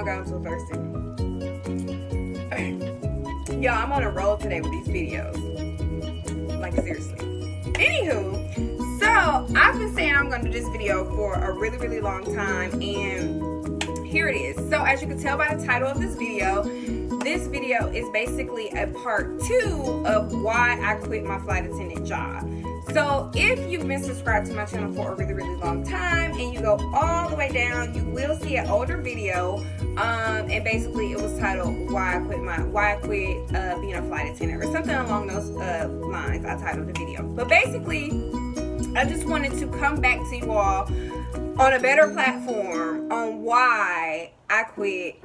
God, I'm so thirsty. Y'all, I'm on a roll today with these videos. Like, seriously. Anywho, so I've been saying I'm going to do this video for a really, really long time, and here it is. So as you can tell by the title of this video is basically a part 2 of why I quit my flight attendant job. So if you've been subscribed to my channel for a really, really long time and you go all the way down, you will see an older video, and basically it was titled why I quit being a flight attendant, or something along those lines. I titled the video. But basically, I just wanted to come back to you all on a better platform on why I quit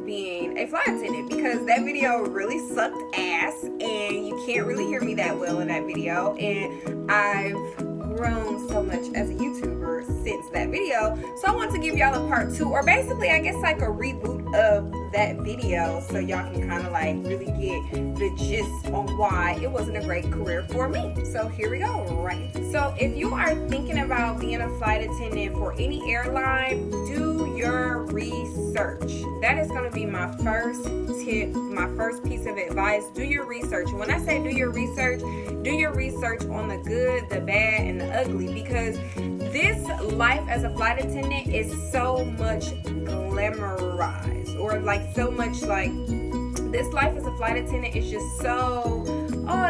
being a flight attendant, because that video really sucked ass and you can't really hear me that well in that video, and I've grown so much as a YouTuber since that video. So I want to give y'all a part 2, or basically I guess like a reboot of that video, so y'all can kind of like really get the gist on why it wasn't a great career for me. So here we go, right? So if you are thinking about being a flight attendant for any airline, do your research. That is going to be my first tip, my first piece of advice. Do your research. When I say do your research on the good, the bad, and the ugly, because this life as a flight attendant is so much glamorized, or like so much like this life as a flight attendant is just so,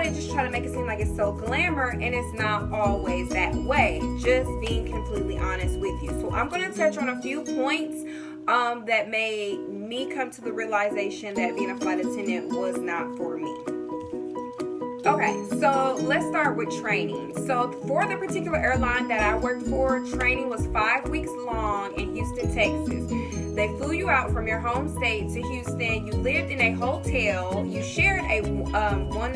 they just try to make it seem like it's so glamour, and it's not always that way. Just being completely honest with you. So I'm going to touch on a few points that made me come to the realization that being a flight attendant was not for me. Okay, so let's start with training. So for the particular airline that I worked for, training was 5 weeks long in Houston, Texas. They flew you out from your home state to Houston. You lived in a hotel. You shared a one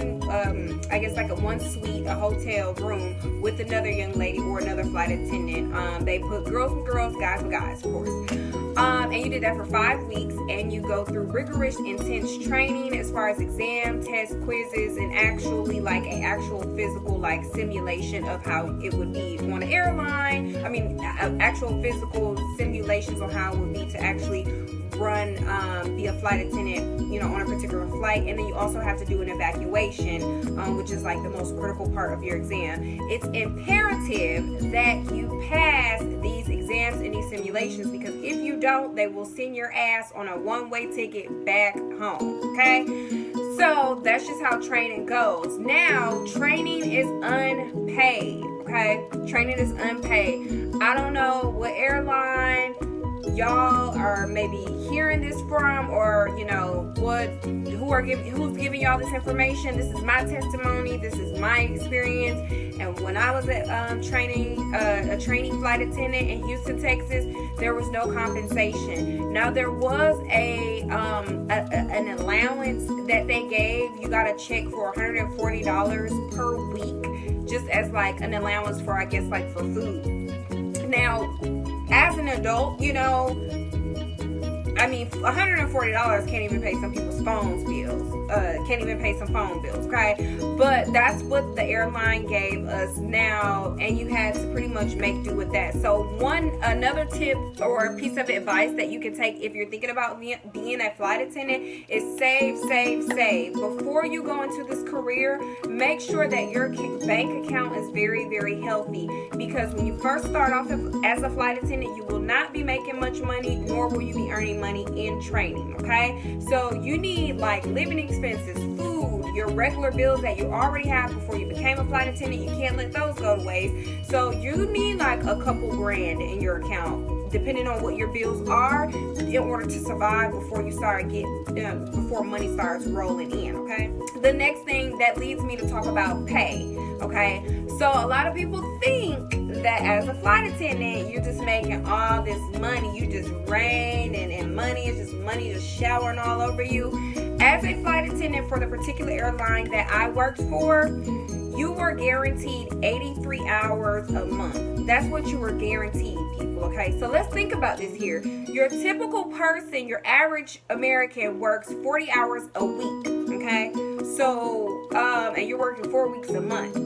suite, a hotel room with another young lady or another flight attendant. They put girls with girls, guys with guys, of course. And you did that for 5 weeks, and you go through rigorous, intense training as far as exam, tests, quizzes, and actually like an actual physical like simulation of how it would be on an airline. I mean, actual physical simulations on how it would be to actually run, be a flight attendant, on a particular flight. And then you also have to do an evacuation, which is like the most critical part of your exam. It's imperative that you pass these exams and these simulations, because if you don't, they will send your ass on a one-way ticket back home. Okay, so that's just how training goes. Now, training is unpaid. Okay, training is unpaid. I don't know what airline y'all are maybe hearing this from, or who's giving y'all this information. This is my testimony, this is my experience. And when I was at a training flight attendant in Houston, Texas, there was no compensation. Now there was an allowance that they gave. You got a check for $140 per week, just as like an allowance for, I guess, like for food. Now, as an adult, $140 can't even pay some people's phone bills. Can't even pay some phone bills, okay? But that's what the airline gave us now, and you had to pretty much make do with that. So another tip or a piece of advice that you can take if you're thinking about being a flight attendant is save. Before you go into this career, make sure that your bank account is very, very healthy, because when you first start off as a flight attendant, you will not be making much money, nor will you be earning money in training, okay? So you need like living expenses, food, your regular bills that you already have before you became a flight attendant. You can't let those go to waste. So you need like a couple grand in your account, depending on what your bills are, in order to survive before before money starts rolling in, okay? The next thing that leads me to talk about pay, okay? So a lot of people think that as a flight attendant, you're just making all this money. You just rain and money is just money just showering all over you. As a flight attendant for the particular airline that I worked for, you were guaranteed 83 hours a month. That's what you were guaranteed, people, okay? So let's think about this here. Your typical person, your average American, works 40 hours a week, okay? So, and you're working 4 weeks a month,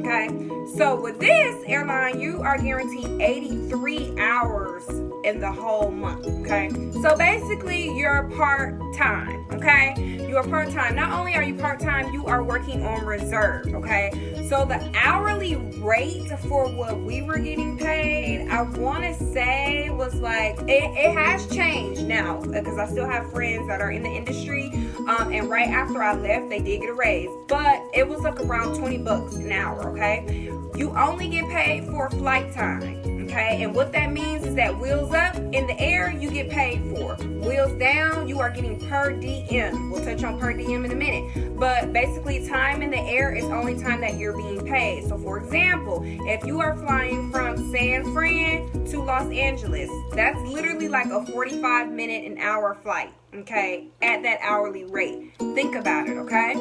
okay? So with this airline, you are guaranteed 83 hours in the whole month, okay? So basically, you're part-time, okay? You are part-time. Not only are you part-time, you are working on reserve, okay? So the hourly rate for what we were getting paid, I want to say was like, it has changed now, because I still have friends that are in the industry, and right after I left, they did get a raise, but it was like around $20 an hour, okay? You only get paid for flight time, okay? And what that means is that wheels up, in the air, you get paid for. Wheels down, you are getting per diem. We'll touch on per diem in a minute. But basically, time in the air is only time that you're being paid. So for example, if you are flying from San Fran to Los Angeles, that's literally like a 45-minute an hour flight, okay? At that hourly rate. Think about it, okay?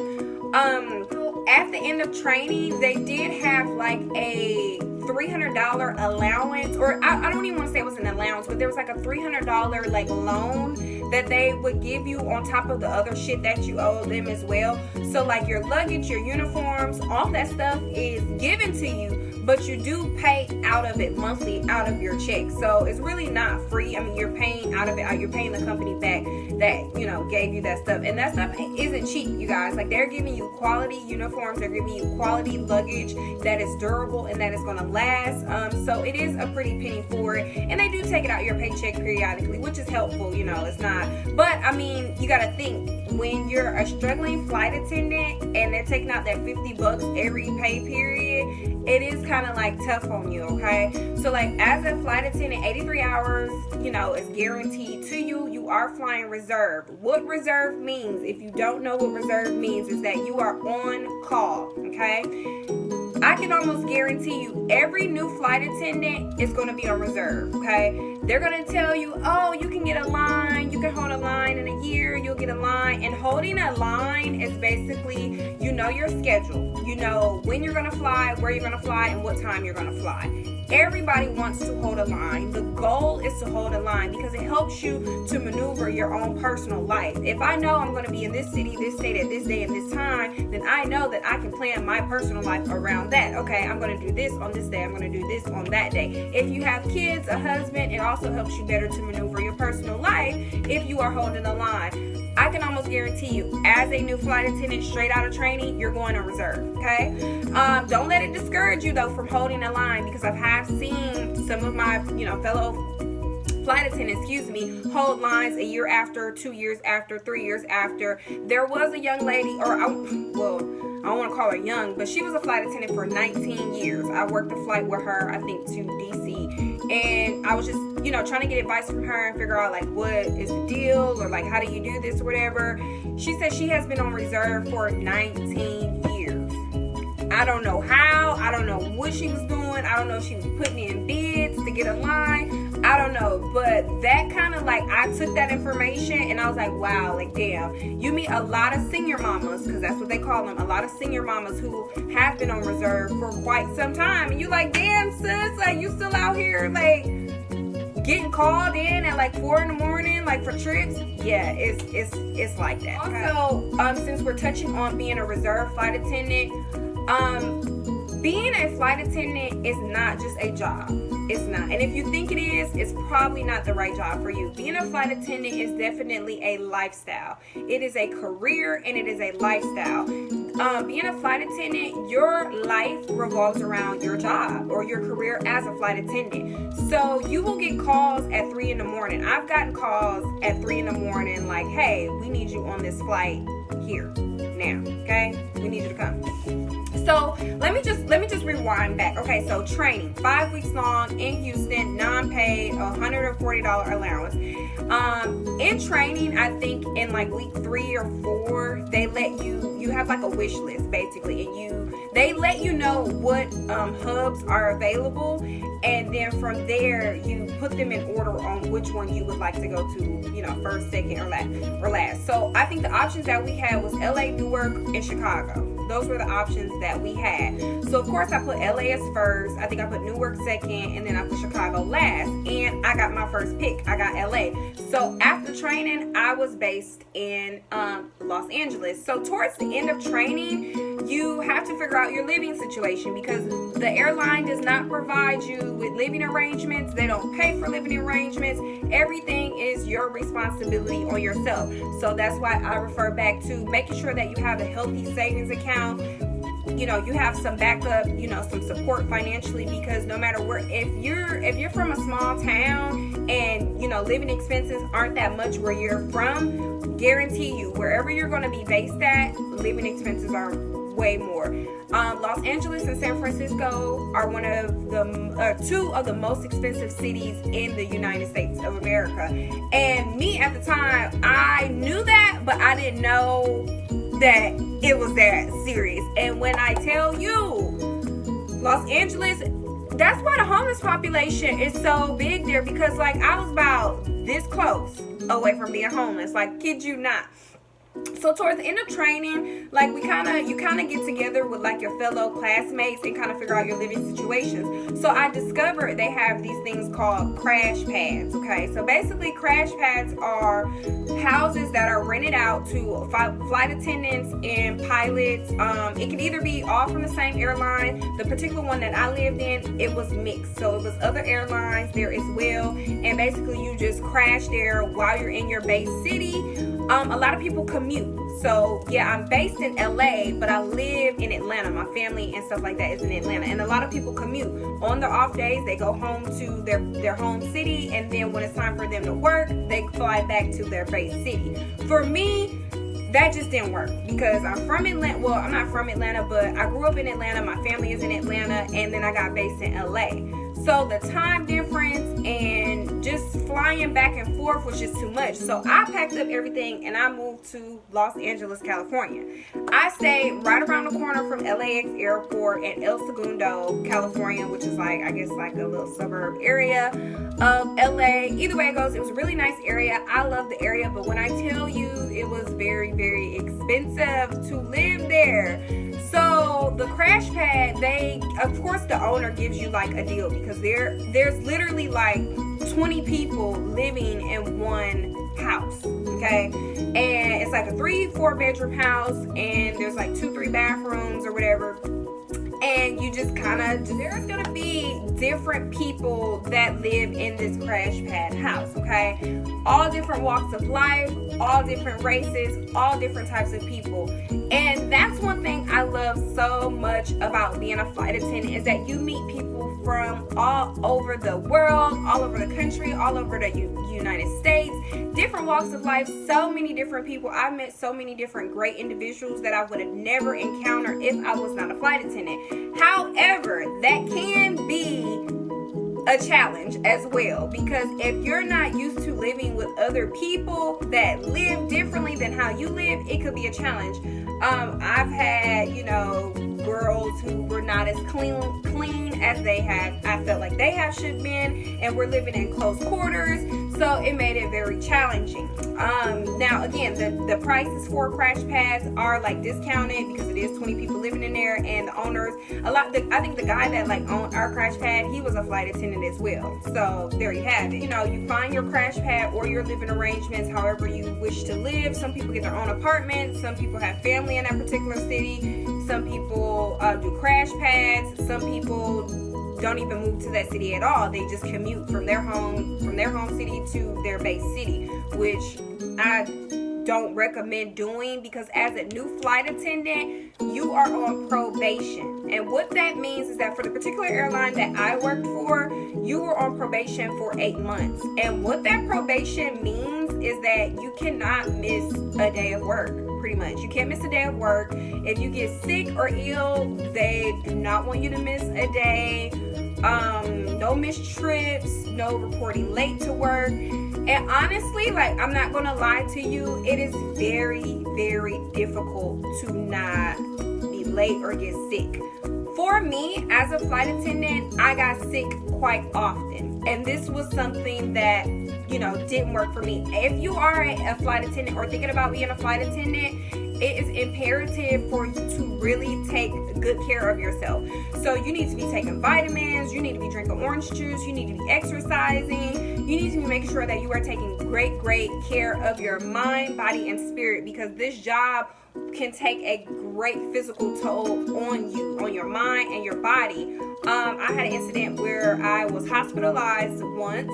At the end of training, they did have like a $300 allowance, or I don't even want to say it was an allowance, but there was like a $300 like loan that they would give you on top of the other shit that you owe them as well. So like your luggage, your uniforms, all that stuff is given to you, but you do pay out of it monthly, out of your check. So it's really not free. I mean, you're paying out of it, you're paying the company back that, you know, gave you that stuff. And that stuff isn't cheap, you guys. Like, they're giving you quality uniforms, they're giving you quality luggage that is durable and that is going to last. So it is a pretty penny for it. And they do take it out your paycheck periodically, which is helpful, you know, it's not. But I mean, you got to think, when you're a struggling flight attendant and they're taking out that $50 every pay period, it is kind of like tough on you, okay? So like, as a flight attendant, 83 hours, you know, is guaranteed to you. You are flying reserve. What reserve means, if you don't know what reserve means, is that you are on call, okay? I can almost guarantee you every new flight attendant is going to be on reserve, okay? They're going to tell you, oh, you can get a line, you can hold a line in a year, you'll get a line. And holding a line is basically, you know your schedule. You know when you're going to fly, where you're going to fly, and what time you're going to fly. Everybody wants to hold a line. The goal is to hold a line because it helps you to maneuver your own personal life. If I know I'm going to be in this city, this state, at this day, and this time, then I know that I can plan my personal life around that. Okay, I'm going to do this on this day, I'm going to do this on that day. If you have kids, a husband, it also helps you better to maneuver your personal life if you are holding a line. I can almost guarantee you, as a new flight attendant straight out of training, you're going on reserve, okay? Don't let it discourage you, though, from holding a line, because I have seen some of my, you know, fellow flight attendants, hold lines a year after, 2 years after, 3 years after. There was a young lady, I don't want to call her young, but she was a flight attendant for 19 years. I worked a flight with her, I think, to DC. And I was just, you know, trying to get advice from her and figure out, like, what is the deal, or, like, how do you do this or whatever. She said she has been on reserve for 19 years. I don't know how. I don't know what she was doing. I don't know if she was putting in bids to get a line. I don't know, but that kind of like, I took that information and I was like, wow, like, damn. You meet a lot of senior mamas, because that's what they call them, a lot of senior mamas who have been on reserve for quite some time. And you like, damn, sis, like, you still out here, like, getting called in at like 4 a.m, like, for trips. Yeah, it's like that. Also, since we're touching on being a reserve flight attendant, being a flight attendant is not just a job. It's not. And if you think it is, it's probably not the right job for you. Being a flight attendant is definitely a lifestyle. It is a career and it is a lifestyle. Being a flight attendant, your life revolves around your job or your career as a flight attendant. So you will get calls at 3 in the morning. I've gotten calls at 3 in the morning like, hey, we need you on this flight here now, okay? We need you to come. So let me just rewind back. Okay, so training, 5 weeks long in Houston, non-paid, $140 allowance. In training, I think in like week 3 or 4, they let you have like a wish list basically, and they let you know what hubs are available, and then from there you put them in order on which one you would like to go to, you know, first, second, or last. So I think the options that we had was LA, Newark, and Chicago. those were the options that we had. So of course I put LA as first. I think I put Newark second, and then I put Chicago last. And I got my first pick. I got LA. So after training, I was based in Los Angeles. So towards the end of training, you have to figure out your living situation, because the airline does not provide you with living arrangements. They don't pay for living arrangements. Everything is your responsibility on yourself. So that's why I refer back to making sure that you have a healthy savings account. You know, you have some backup, you know, some support financially, because no matter where, if you're from a small town and, you know, living expenses aren't that much where you're from, guarantee you, wherever you're going to be based at, living expenses are way more. Los Angeles and San Francisco are one of the two of the most expensive cities in the United States of America. And me at the time, I knew that, but I didn't know that it was that serious. And when I tell you, Los Angeles, that's why the homeless population is so big there, because like I was about this close away from being homeless, like kid you not. So towards the end of training, like you kind of get together with like your fellow classmates and kind of figure out your living situations. So I discovered they have these things called crash pads. Okay, so basically crash pads are houses that are rented out to flight attendants and pilots. It can either be all from the same airline. The particular one that I lived in, it was mixed, so it was other airlines there as well. And basically you just crash there while you're in your base city. A lot of people commute. So yeah, I'm based in LA, but I live in Atlanta. My family and stuff like that is in Atlanta. And a lot of people commute. On the off days, they go home to their home city, and then when it's time for them to work, they fly back to their base city. For me, that just didn't work, because I'm from Atlanta. Well, I'm not from Atlanta, but I grew up in Atlanta. My family is in Atlanta, and then I got based in LA. So the time difference and just flying back and forth was just too much. So I packed up everything and I moved to Los Angeles, California. I stayed right around the corner from LAX airport in El Segundo, California, which is like, I guess like a little suburb area of LA. Either way it goes, it was a really nice area. I love the area, but when I tell you, it was very, very expensive to live there. So the crash pad, of course the owner gives you like a deal, because there's literally like 20 people living in one house, okay? And it's like a 3-4 bedroom house, and there's like 2-3 bathrooms or whatever. And you just there's gonna be different people that live in this crash pad house, okay? All different walks of life, all different races, all different types of people. And that's one thing I love so much about being a flight attendant, is that you meet people from all over the world, all over the country, all over the United States, different walks of life, so many different people. I've met so many different great individuals that I would have never encountered if I was not a flight attendant. However, that can be a challenge as well, because if you're not used to living with other people that live differently than how you live, it could be a challenge. I've had, girls who were not as clean as I felt like they should been, and we're living in close quarters, so it made it very challenging. Now again, the prices for crash pads are like discounted, because it is 20 people living in there, and the owners, I think the guy that like owned our crash pad, he was a flight attendant as well. So there you have it. You find your crash pad or your living arrangements however you wish to live. Some people get their own apartment, some people have family in that particular city, some people do crash pads, some people don't even move to that city at all. They just commute from their home city to their base city, which I don't recommend doing, because as a new flight attendant, you are on probation. And what that means is that for the particular airline that I worked for, you were on probation for 8 months. And what that probation means is that you cannot miss a day of work. Pretty much, you can't miss a day of work. If you get sick or ill, they do not want you to miss a day. No missed trips, no reporting late to work. And honestly, like, I'm not gonna lie to you, it is very, very difficult to not be late or get sick For me, as a flight attendant, I got sick quite often. And this was something that, didn't work for me. If you are a flight attendant or thinking about being a flight attendant, it is imperative for you to really take good care of yourself. So you need to be taking vitamins, you need to be drinking orange juice, you need to be exercising, you need to be making sure that you are taking great care of your mind, body, and spirit, because this job can take a great physical toll on you, on your mind and your body. I had an incident where I was hospitalized once.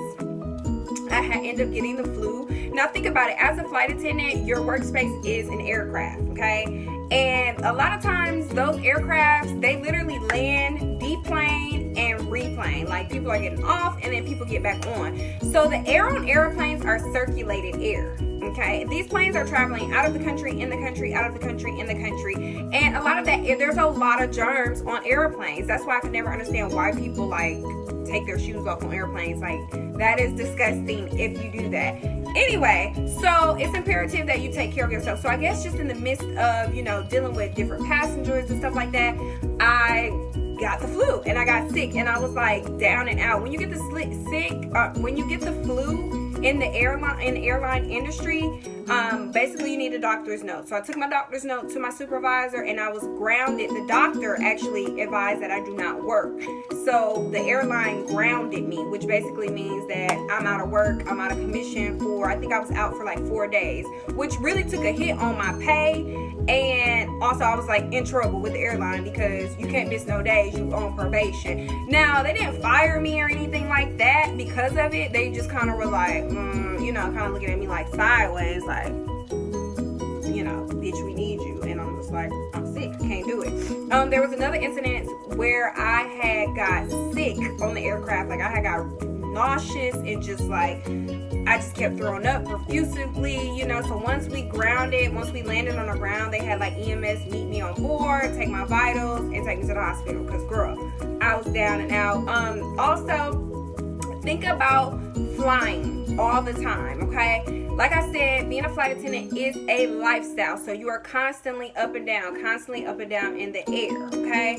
I had ended up getting the flu. Now think about it, as a flight attendant, your workspace is an aircraft, okay? And a lot of times those aircrafts, they literally land, deplane, and replane. Like, people are getting off and then people get back on. So the air on airplanes are circulated air, okay? These planes are traveling out of the country, in the country, out of the country, in the country. And a lot of that, there's a lot of germs on airplanes. That's why I could never understand why people take their shoes off on airplanes. That is disgusting if you do that. Anyway, so it's imperative that you take care of yourself. So I guess just in the midst of, dealing with different passengers and stuff like that, I got the flu and I got sick and I was down and out. When you get when you get the flu in the airline industry, basically you need a doctor's note. So I took my doctor's note to my supervisor and I was grounded. The doctor actually advised that I do not work. So the airline grounded me, which basically means that I'm out of work, I'm out of commission for, I think I was out for 4 days, which really took a hit on my pay. And also I was in trouble with the airline because you can't miss no days, you on probation. Now they didn't fire me or anything like that because of it. They just kind of were kind of looking at me sideways, bitch, we need you. And I'm just I'm sick, can't do it. There was another incident where I had got sick on the aircraft. I had got nauseous and just I just kept throwing up profusively, so once we landed on the ground, they had EMS meet me on board, take my vitals, and take me to the hospital, because girl, I was down and out. Also, think about flying all the time, okay? Like I said, being a flight attendant is a lifestyle, so you are constantly up and down in the air, okay?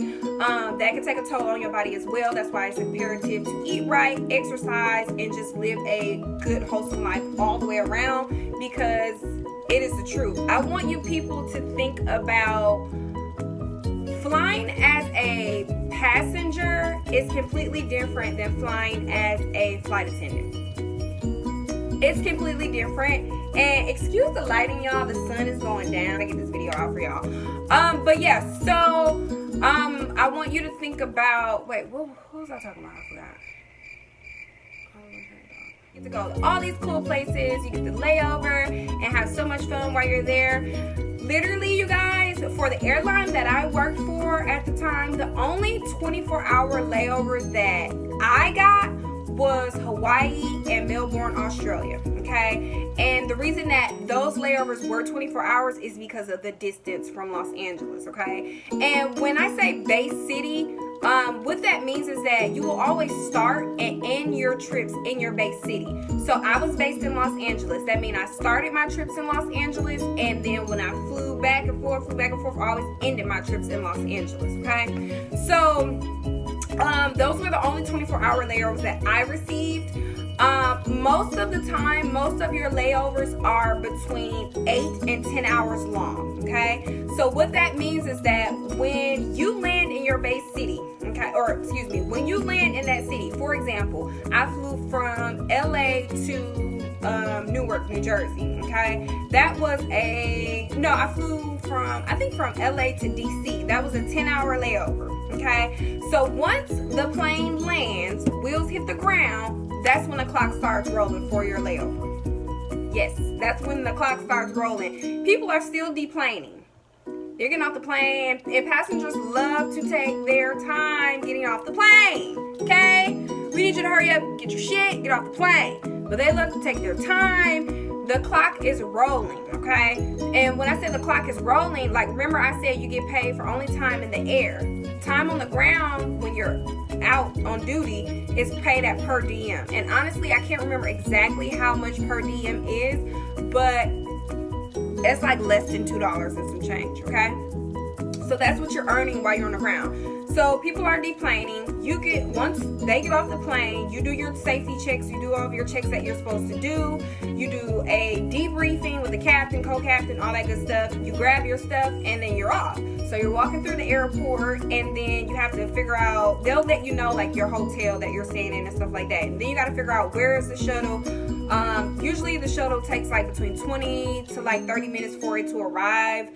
That can take a toll on your body as well. That's why it's imperative to eat right, exercise, and just live a good, wholesome life all the way around, because it is the truth. I want you people to think about flying as a passenger is completely different than flying as a flight attendant. It's completely different. And excuse the lighting, y'all. The sun is going down. I get this video out for y'all. But yeah, so I want you to think about, what was I talking about? I forgot. You get to go to all these cool places. You get to layover and have so much fun while you're there. Literally, you guys, for the airline that I worked for at the time, the only 24-hour layovers that I got was Hawaii and Melbourne, Australia, okay? And the reason that those layovers were 24 hours is because of the distance from Los Angeles, okay? And when I say base city, what that means is that you will always start and end your trips in your base city. So I was based in Los Angeles. That means I started my trips in Los Angeles, and then when I flew back and forth, I always ended my trips in Los Angeles, okay? So those were the only 24-hour layovers that I received. Most of the time, most of your layovers are between 8 and 10 hours long, okay? So what that means is that when you land in your base city, okay, when you land in that city, for example, I flew from LA to Newark, New Jersey, okay? I flew from LA to DC. That was a 10-hour layover, okay? So once the plane lands, wheels hit the ground, that's when the clock starts rolling for your layover. Yes, that's when the clock starts rolling. People are still deplaning. They're getting off the plane, and passengers love to take their time getting off the plane, okay? We need you to hurry up, get your shit, get off the plane. But they love to take their time. The clock is rolling, okay? And when I say the clock is rolling, remember I said you get paid for only time in the air. Time on the ground, when you're out on duty, is paid at per diem. And honestly, I can't remember exactly how much per diem is, but it's less than $2 and some change, okay? So that's what you're earning while you're on the ground. So people are deplaning. Once they get off the plane, you do your safety checks, you do all of your checks that you're supposed to do. You do a debriefing with the captain, co-captain, all that good stuff. You grab your stuff and then you're off. So you're walking through the airport, and then you have to figure out, they'll let you know like your hotel that you're staying in and stuff like that. And then you got to figure out where is the shuttle. Usually the shuttle takes like between 20 to like 30 minutes for it to arrive.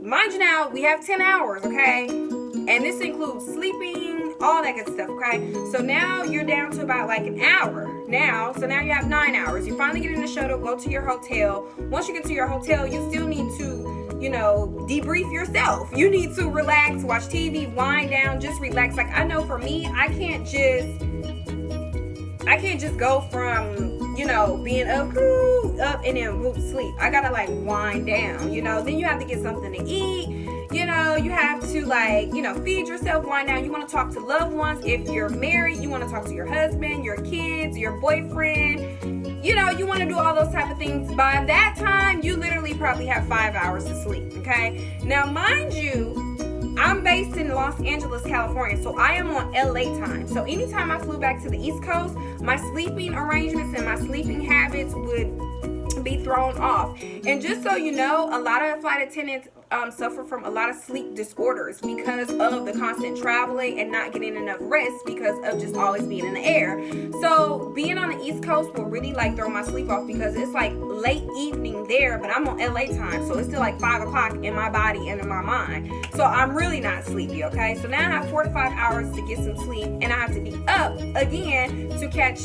Mind you, now we have 10 hours, okay? And this includes sleeping, all that good stuff, okay? So now you're down to about like an hour now. So now you have 9 hours. You finally get in the shuttle, go to your hotel. Once you get to your hotel, you still need to, you know, debrief yourself. You need to relax, watch TV, wind down, just relax. Like, I know for me, I can't just go from, you know, being up and then whoop, sleep. I gotta like wind down, you know. Then you have to get something to eat. You know, you have to like, you know, feed yourself, wind down. You want to talk to loved ones. If you're married, you want to talk to your husband, your kids, your boyfriend. You know, you want to do all those type of things. By that time, you literally probably have 5 hours to sleep, okay? Now, mind you, I'm based in Los Angeles, California, so I am on LA time. So anytime I flew back to the East Coast, my sleeping arrangements and my sleeping habits would be thrown off. And just so you know, a lot of flight attendants suffer from a lot of sleep disorders because of the constant traveling and not getting enough rest because of just always being in the air. So being on the East Coast will really like throw my sleep off because it's like late evening there, but I'm on LA time, so it's still like 5 o'clock in my body and in my mind. So I'm really not sleepy, okay? So now I have 4 to 5 hours to get some sleep, and I have to be up again to catch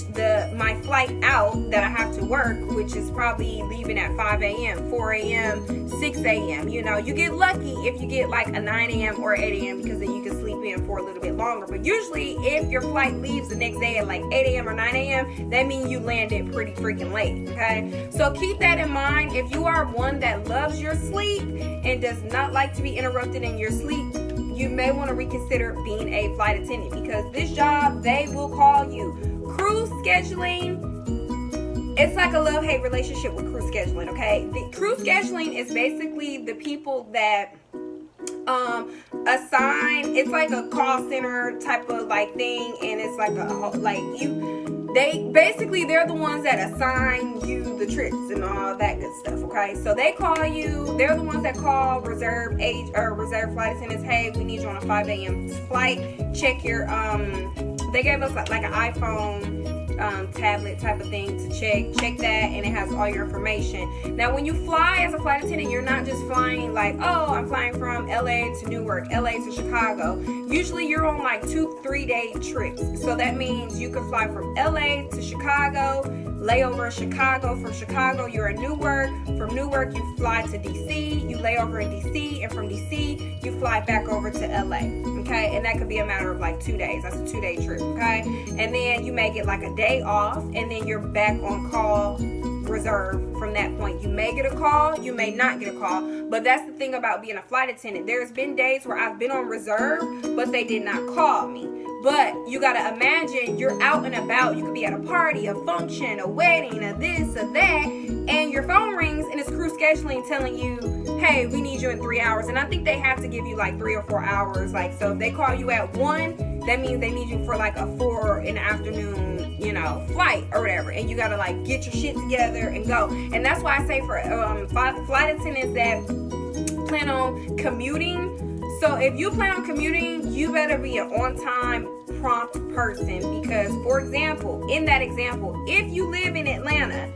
my flight out that I have to work, which is probably leaving at 5 a.m., 4 a.m., 6 a.m. You know, you get lucky if you get like a 9 a.m. or 8 a.m. because then you can sleep in for a little bit longer. But usually if your flight leaves the next day at like 8 a.m. or 9 a.m., that means you landed pretty freaking late, okay? So keep that in mind. If you are one that loves your sleep and does not like to be interrupted in your sleep, you may want to reconsider being a flight attendant, because this job, they will call you. Crew scheduling, it's like a love-hate relationship with crew scheduling, okay? The crew scheduling is basically the people that assign, it's like a call center type of like thing, and it's like they're the ones that assign you the trips and all that good stuff, okay? So they call you, they're the ones that call reserve flight attendants, hey, we need you on a 5 a.m. flight, check your, they gave us like an iPhone tablet type of thing to check that, and it has all your information. Now when you fly as a flight attendant, you're not just flying like, oh, I'm flying from LA to Newark, LA to Chicago. Usually you're on like 2-3 day trips, so that means you could fly from LA to Chicago, layover in Chicago. From Chicago you're in Newark, from Newark you fly to DC, you lay over in DC, and from DC you fly back over to LA, okay? And that could be a matter of like 2 days. That's a 2-day trip, okay? And then you may get like a day off, and then you're back on call reserve from that point. You may get a call, you may not get a call, but that's the thing about being a flight attendant. There's been days where I've been on reserve, but they did not call me. But you gotta imagine you're out and about. You could be at a party, a function, a wedding, a this, a that, and your phone rings and it's crew scheduling telling you, hey, we need you in 3 hours. And I think they have to give you like 3 or 4 hours. Like, so if they call you at 1, that means they need you for like a 4 in the afternoon, you know, flight or whatever. And you gotta like get your shit together and go. And that's why I say for flight attendants that plan on commuting, so if you plan on commuting, you better be an on-time, prompt person, because, for example, in that example, if you live in Atlanta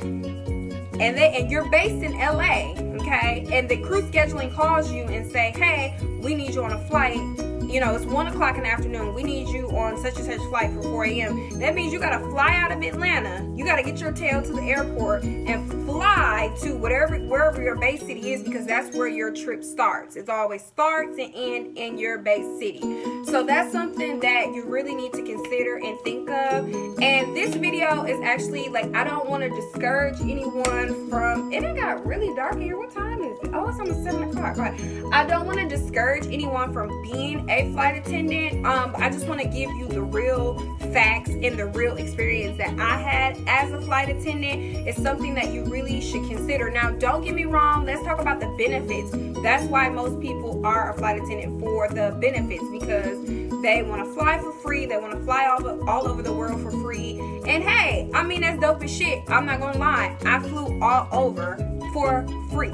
and you're based in LA, okay, and the crew scheduling calls you and say, hey, we need you on a flight, you know, it's 1 o'clock in the afternoon, we need you on such and such flight for 4 a.m. That means you gotta fly out of Atlanta, you gotta get your tail to the airport and fly to wherever your base city is, because that's where your trip starts. It always starts and ends in your base city. So that's something that you really need to consider and think of. And this video is actually like, I don't want to discourage anyone from, it got really dark here. What time is it? Oh, it's almost 7 o'clock. Right. I don't want to discourage anyone from being a flight attendant. I just want to give you the real facts and the real experience that I had as a flight attendant. It's something that you really should consider. Now, don't get me wrong. Let's talk about the benefits. That's why most people are a flight attendant, for the benefits, because they want to fly for free. They want to fly all over the world for free. And hey, I mean, that's dope as shit. I'm not gonna lie. I flew all over for free.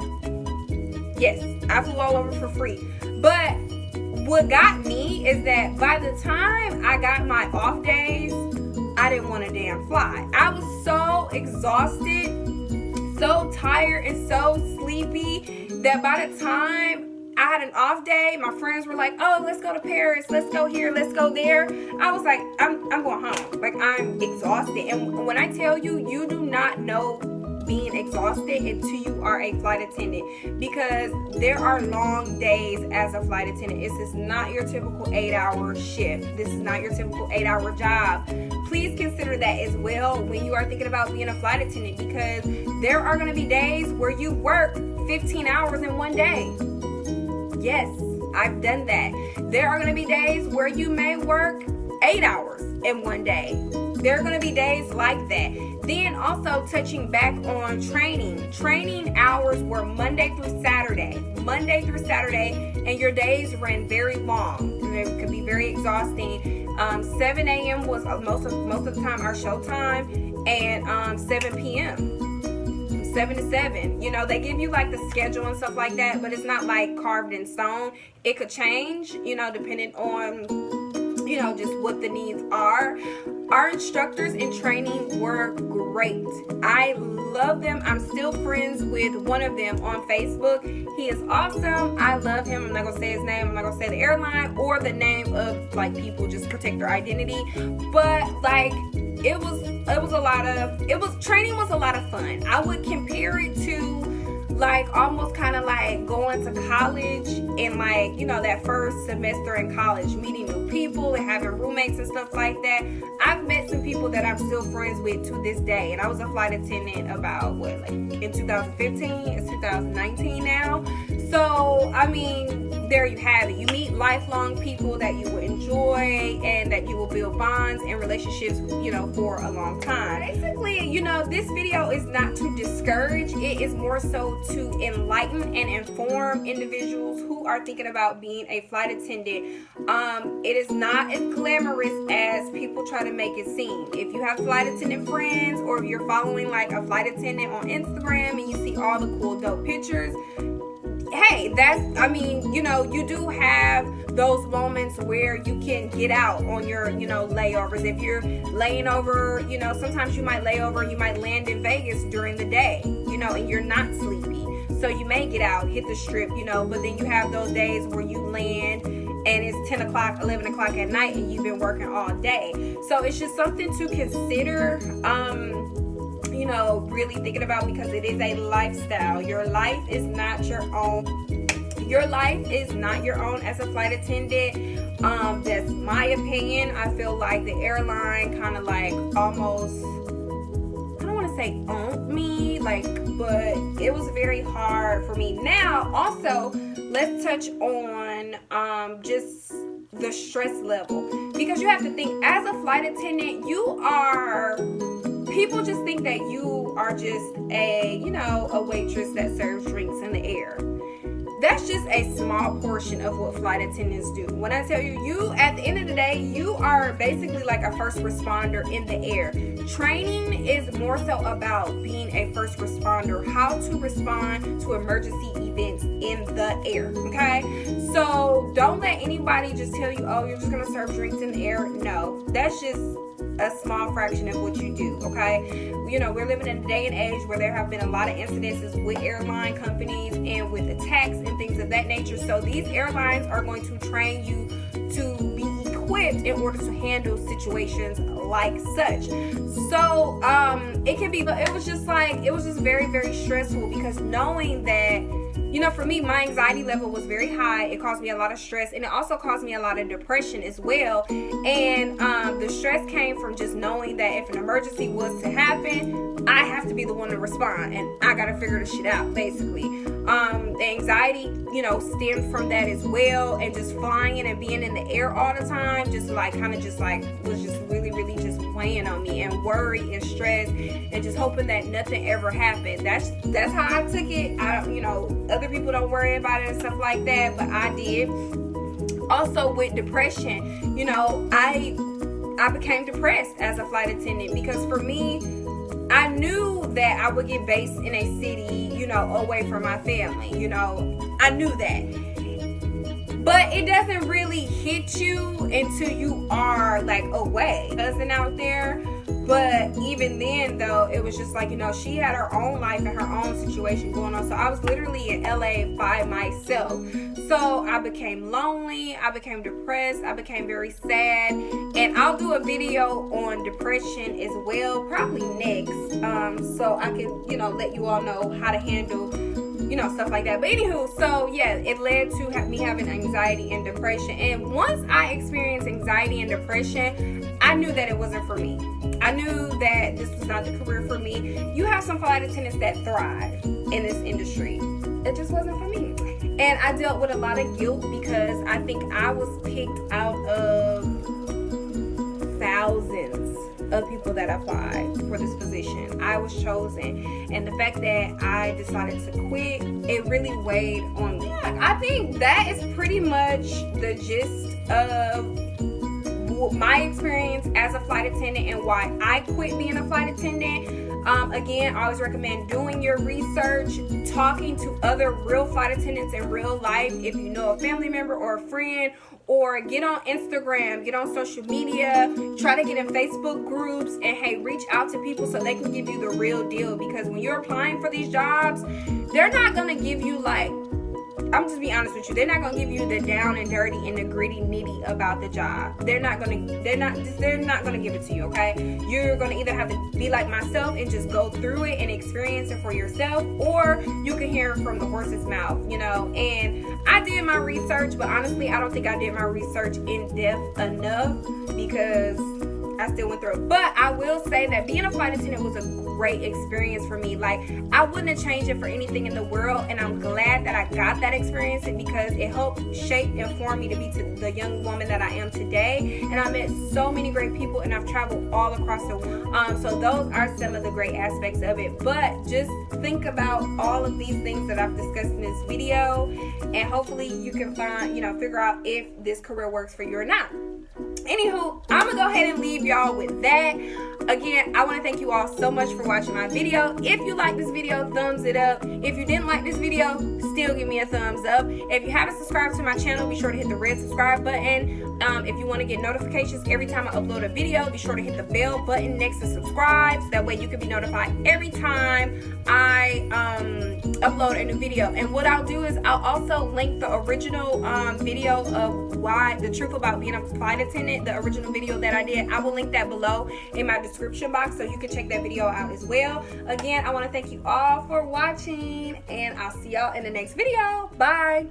Yes, I flew all over for free. But what got me is that by the time I got my off days, I didn't want to damn fly. I was so exhausted, so tired, and so sleepy that by the time I had an off day, my friends were like, oh, let's go to Paris, let's go here, let's go there. I was like, I'm going home. Like, I'm exhausted. And when I tell you, you do not know being exhausted until you are a flight attendant, because there are long days as a flight attendant. This is not your typical 8-hour shift. This is not your typical 8-hour job. Please consider that as well when you are thinking about being a flight attendant, because there are going to be days where you work 15 hours in one day. Yes, I've done that. There are going to be days where you may work 8 hours in one day. There are going to be days like that. Then also touching back on training. Training hours were Monday through Saturday. Monday through Saturday, and your days ran very long. It could be very exhausting. 7 a.m. was most of the time our show time, and 7 p.m. 7 to 7. You know, they give you like the schedule and stuff like that, but it's not like carved in stone. It could change, you know, depending on, you know, just what the needs are. Our instructors in training were great. I love them. I'm still friends with one of them on Facebook. He is awesome. I love him. I'm not going to say his name. I'm not going to say the airline or the name of like people, just protect their identity. But like, training was a lot of fun. I would compare it to like almost kind of like going to college and like, you know, that first semester in college, meeting new people and having roommates and stuff like that. I've met some people that I'm still friends with to this day, and I was a flight attendant about in 2015. It's 2019 now. So I mean, there you have it. You meet lifelong people that you will enjoy and that you will build bonds and relationships, you know, for a long time. Basically, you know, this video is not to discourage. It is more so to enlighten and inform individuals who are thinking about being a flight attendant. It is not as glamorous as people try to make it seem. If you have flight attendant friends, or if you're following like a flight attendant on Instagram and you see all the cool, dope pictures, hey, I mean, you know, you do have those moments where you can get out on your, you know, layovers. If you're laying over, you know, sometimes you might lay over and you might land in Vegas during the day, you know, and you're not sleepy. So you may get out, hit the strip, you know, but then you have those days where you land and it's 10 o'clock, 11 o'clock at night and you've been working all day. So it's just something to consider, you know, really thinking about, because it is a lifestyle. Your life is not your own. Your life is not your own as a flight attendant. That's my opinion. I feel like the airline kind of like almost, I don't want to say owned me, like, but it was very hard for me. Now, also, let's touch on just the stress level, because you have to think, as a flight attendant, people just think that you are just a waitress that serves drinks in the air. That's just a small portion of what flight attendants do. When I tell you, at the end of the day, you are basically like a first responder in the air. Training is more so about being a first responder, how to respond to emergency events in the air, okay? So don't let anybody just tell you, oh, you're just gonna serve drinks in the air. No, that's just a small fraction of what you do, okay? You know, we're living in a day and age where there have been a lot of incidences with airline companies and with attacks and things of that nature. So these airlines are going to train you to be equipped in order to handle situations like such. So it was just very, very stressful, because knowing that you know, for me, my anxiety level was very high. It caused me a lot of stress, and it also caused me a lot of depression as well. And the stress came from just knowing that if an emergency was to happen, I have to be the one to respond, and I gotta figure the shit out, basically. The anxiety, you know, stemmed from that as well, and just flying and being in the air all the time, just like kind of just like was just really just weighing on me, and worry and stress, and just hoping that nothing ever happened. That's how I took it. I don't, you know, other people don't worry about it and stuff like that, but I did. Also with depression, you know, I became depressed as a flight attendant, because for me, I knew that I would get based in a city, you know, away from my family. You know, I knew that. But it doesn't really hit you until you are like away, cousin out there. But even then, though, it was just like, you know, she had her own life and her own situation going on. So I was literally in LA by myself. So I became lonely, I became depressed, I became very sad. And I'll do a video on depression as well, probably next. So I can, you know, let you all know how to handle, you know, stuff like that. But anywho, so yeah, it led to me having anxiety and depression. And once I experienced anxiety and depression, I knew that it wasn't for me. I knew that this was not the career for me. You have some flight attendants that thrive in this industry. It just wasn't for me. And I dealt with a lot of guilt, because I think I was picked out of thousands of people that applied for this position. I was chosen, and the fact that I decided to quit, it really weighed on me. I think that is pretty much the gist of my experience as a flight attendant and why I quit being a flight attendant. Again, I always recommend doing your research, talking to other real flight attendants in real life, if you know a family member or a friend, or get on Instagram, get on social media, try to get in Facebook groups, and hey, reach out to people so they can give you the real deal. Because when you're applying for these jobs, they're not gonna give you, like, I'm just being honest with you, they're not gonna give you the down and dirty and the gritty nitty about the job. They're not gonna give it to you, okay? You're gonna either have to be like myself and just go through it and experience it for yourself, or you can hear it from the horse's mouth, you know. And I did my research, but honestly, I don't think I did my research in depth enough, because I still went through it. But I will say that being a flight attendant was a great experience for me. Like, I wouldn't have changed it for anything in the world, and I'm glad that I got that experience, because it helped shape and form me to be the young woman that I am today. And I met so many great people, and I've traveled all across the world. So those are some of the great aspects of it. But just think about all of these things that I've discussed in this video, and hopefully you can find, you know, figure out if this career works for you or not. Anywho, I'm gonna go ahead and leave y'all with that. Again, I want to thank you all so much for watching my video. If you like this video, thumbs it up. If you didn't like this video, still give me a thumbs up. If you haven't subscribed to my channel, be sure to hit the red subscribe button. If you want to get notifications every time I upload a video, be sure to hit the bell button next to subscribe, so that way you can be notified every time I upload a new video. And what I'll do is I'll also link the original video of why the truth about being a flight attendant, the original video that I did. I will link that below in my description box, so you can check that video out as well. Again, I want to thank you all for watching, and I'll see y'all in the next video. Bye.